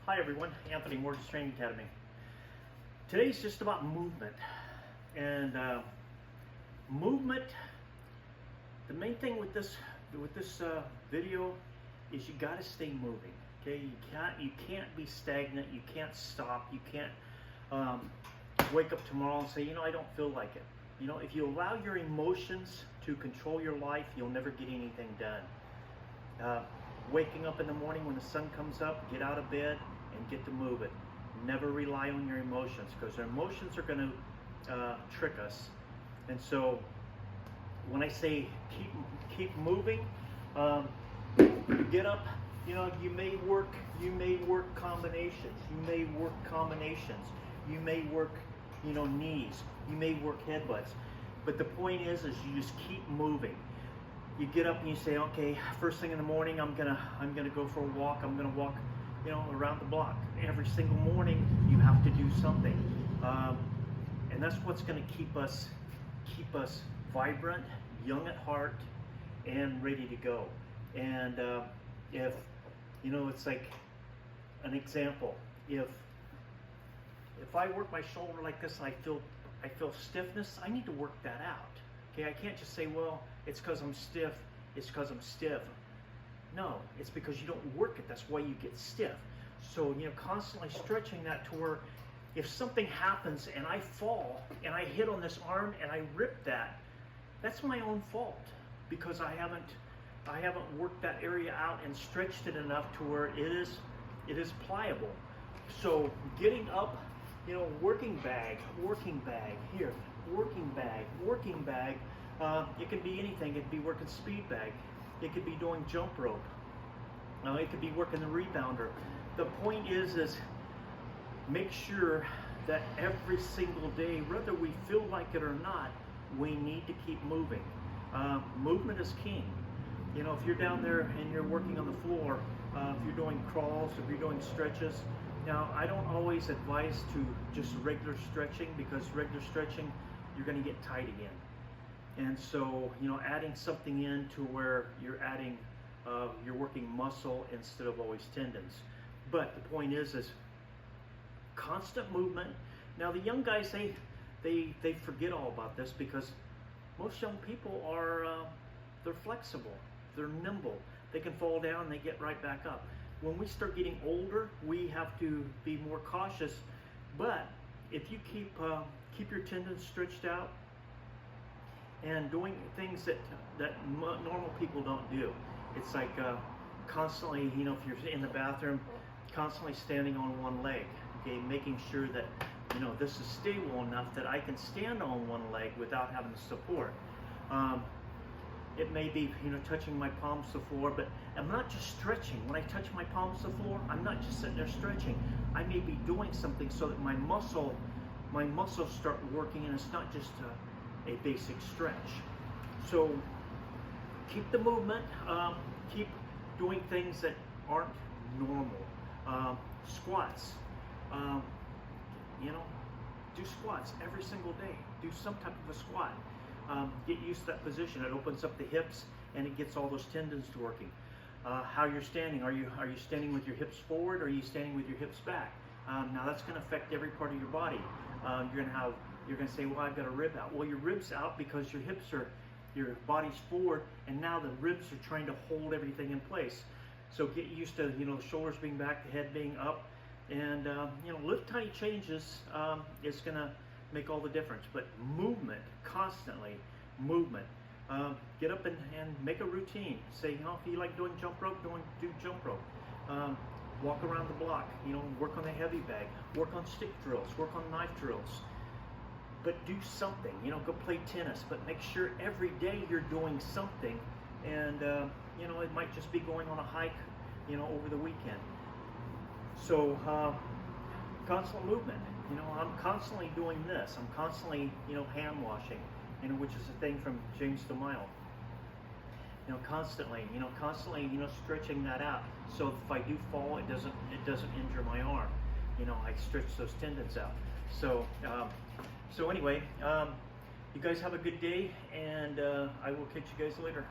Hi everyone, Anthony, Mortgage Training Academy. Today's just about movement. And movement, the main thing with this video is you got to stay moving. Okay, you can't be stagnant. You can't stop. You can't wake up tomorrow and say, you know, I don't feel like it. You know, if you allow your emotions to control your life, you'll never get anything done. Waking up in the morning when the sun comes up, get out of bed and get to move it. Never rely on your emotions, because our emotions are going to trick us. And so when I say keep moving, you get up. You know, you may work combinations. You may work combinations. You may work, you know, knees. You may work headbutts. But the point is you just keep moving. You get up and you say, okay, first thing in the morning, I'm gonna go for a walk. I'm gonna walk, you know, around the block. Every single morning, you have to do something, and that's what's gonna keep us vibrant, young at heart, and ready to go. And if you know, it's like an example. If I work my shoulder like this and I feel stiffness, I need to work that out. Okay, I can't just say, well, it's because I'm stiff, it's because I'm stiff. No, it's because you don't work it. That's why you get stiff. So, you know, constantly stretching that to where if something happens and I fall and I hit on this arm and I rip that, that's my own fault, because I haven't worked that area out and stretched it enough to where it is pliable. So getting up, you know, working bag here, working bag. It could be anything. It could be working speed bag. It could be doing jump rope. It could be working the rebounder. The point is make sure that every single day, whether we feel like it or not, we need to keep moving. Movement is king. You know, if you're down there and you're working on the floor, if you're doing crawls, if you're doing stretches. Now, I don't always advise to just regular stretching, because regular stretching, you're going to get tight again. And so, you know, adding something in to where you're working muscle instead of always tendons. But the point is constant movement. Now, the young guys, they forget all about this, because most young people are they're flexible, they're nimble. They can fall down and they get right back up. When we start getting older, we have to be more cautious. But if you keep your tendons stretched out and doing things that normal people don't do, it's like constantly, you know, if you're in the bathroom, constantly standing on one leg, okay, making sure that, you know, this is stable enough that I can stand on one leg without having support. It may be, you know, touching my palms to the floor, but I'm not just stretching. When I touch my palms to the floor, I'm not just sitting there stretching. I may be doing something so that my muscles start working, and it's not just a basic stretch. So keep the movement. Keep doing things that aren't normal. Squats. You know, do squats every single day. Do some type of a squat. Get used to that position. It opens up the hips and it gets all those tendons to working. How you're standing. Are you standing with your hips forward, or are you standing with your hips back? Now that's going to affect every part of your body. You're going to say, well, I've got a rib out. Well, your rib's out because your body's forward, and now the ribs are trying to hold everything in place. So get used to, you know, the shoulders being back, the head being up, and you know, little tiny changes is going to make all the difference. But movement, constantly movement. Get up and make a routine. Say, you know, if you like doing jump rope, do jump rope. Walk around the block. You know, work on the heavy bag. Work on stick drills. Work on knife drills. But do something. You know, go play tennis. But make sure every day you're doing something. And you know, it might just be going on a hike, you know, over the weekend. So constant movement. You know, I'm constantly doing this. I'm constantly, you know, hand washing, you know, which is a thing from James DeMille. You know, constantly, you know, stretching that out. So if I do fall, it doesn't injure my arm. You know, I stretch those tendons out. So, so anyway, you guys have a good day, and I will catch you guys later.